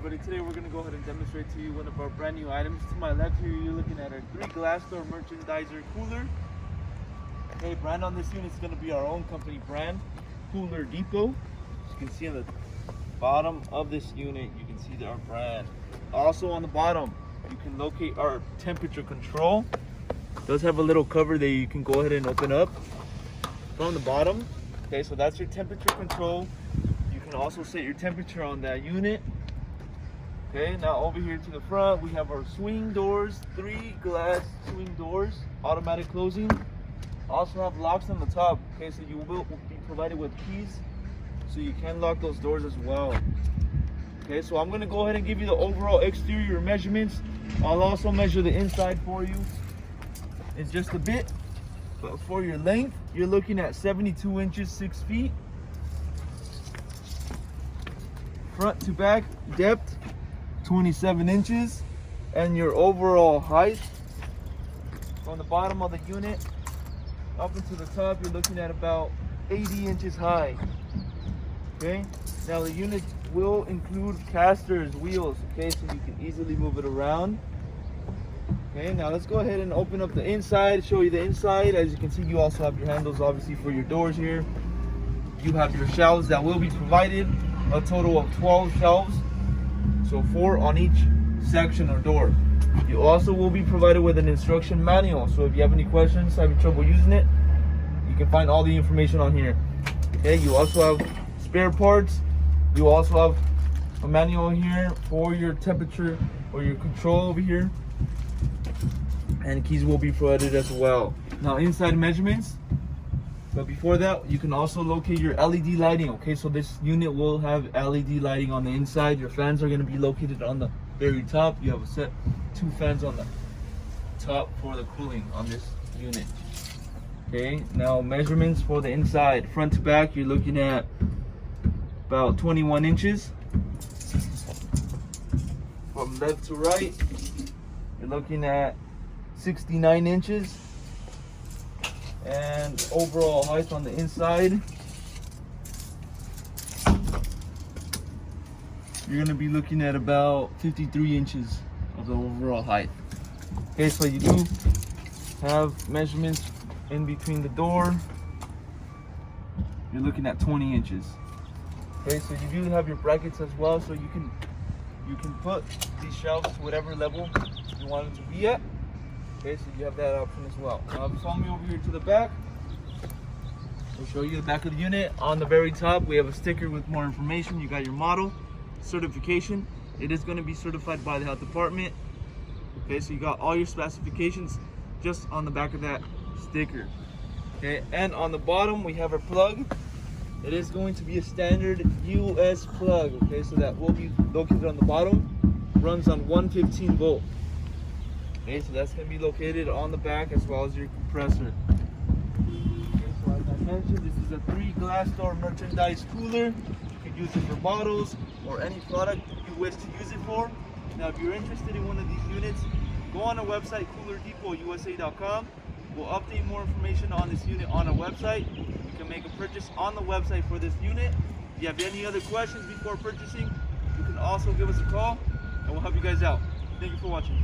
everybody, today we're going to go ahead and demonstrate to you one of our brand new items. To my left here, you're looking at our 3 glass door merchandiser cooler. Okay, brand on this unit is going to be our own company brand, Cooler Depot. As you can see on the bottom of this unit, you can see our brand. Also on the bottom, you can locate our temperature control. It does have a little cover that you can go ahead and open up from the bottom. Okay, so that's your temperature control. You can also set your temperature on that unit. Okay, now over here to the front, we have our swing doors, 3 glass swing doors, automatic closing. Also have locks on the top. Okay, so you will be provided with keys, so you can lock those doors as well. Okay, so I'm gonna go ahead and give you the overall exterior measurements. I'll also measure the inside for you. It's just a bit, but for your length, you're looking at 72 inches, 6 feet. Front to back depth, 27 inches. And your overall height, from the bottom of the unit up into the top, you're looking at about 80 inches high. Okay, now the unit will include casters, wheels, okay, so you can easily move it around. Okay, now let's go ahead and open up the inside, show you the inside. As you can see, you also have your handles obviously for your doors here. You have your shelves that will be provided, a total of 12 shelves, so 4 on each section or door. You also will be provided with an instruction manual, so if you have any questions, having trouble using it, you can find all the information on here. Okay, you also have spare parts. You also have a manual here for your temperature or your control over here, and keys will be provided as well. Now inside measurements, but before that, you can also locate your LED lighting. Okay, so this unit will have LED lighting on the inside. Your fans are going to be located on the very top. You have a set 2 fans on the top for the cooling on this unit. Okay, now measurements for the inside, front to back, you're looking at about 21 inches. From left to right, you're looking at 69 inches. And overall height on the inside, you're going to be looking at about 53 inches of the overall height. Okay, so you do have measurements in between the door. You're looking at 20 inches. Okay, so you do have your brackets as well, so you can put these shelves to whatever level you want them to be at. Okay, so you have that option as well. Now follow me over here to the back. We'll show you the back of the unit. On the very top, we have a sticker with more information. You got your model, certification. It is going to be certified by the health department. Okay, so you got all your specifications just on the back of that sticker. Okay, and on the bottom we have our plug. It is going to be a standard US plug. Okay, so that will be located on the bottom. Runs on 115 volt. Okay, so that's going to be located on the back as well as your compressor. Okay, so as I mentioned, this is a 3 glass door merchandise cooler. You can use it for bottles or any product you wish to use it for. Now, if you're interested in one of these units, go on our website, coolerdepot.usa.com. We'll update more information on this unit on our website. You can make a purchase on the website for this unit. If you have any other questions before purchasing, you can also give us a call and we'll help you guys out. Thank you for watching.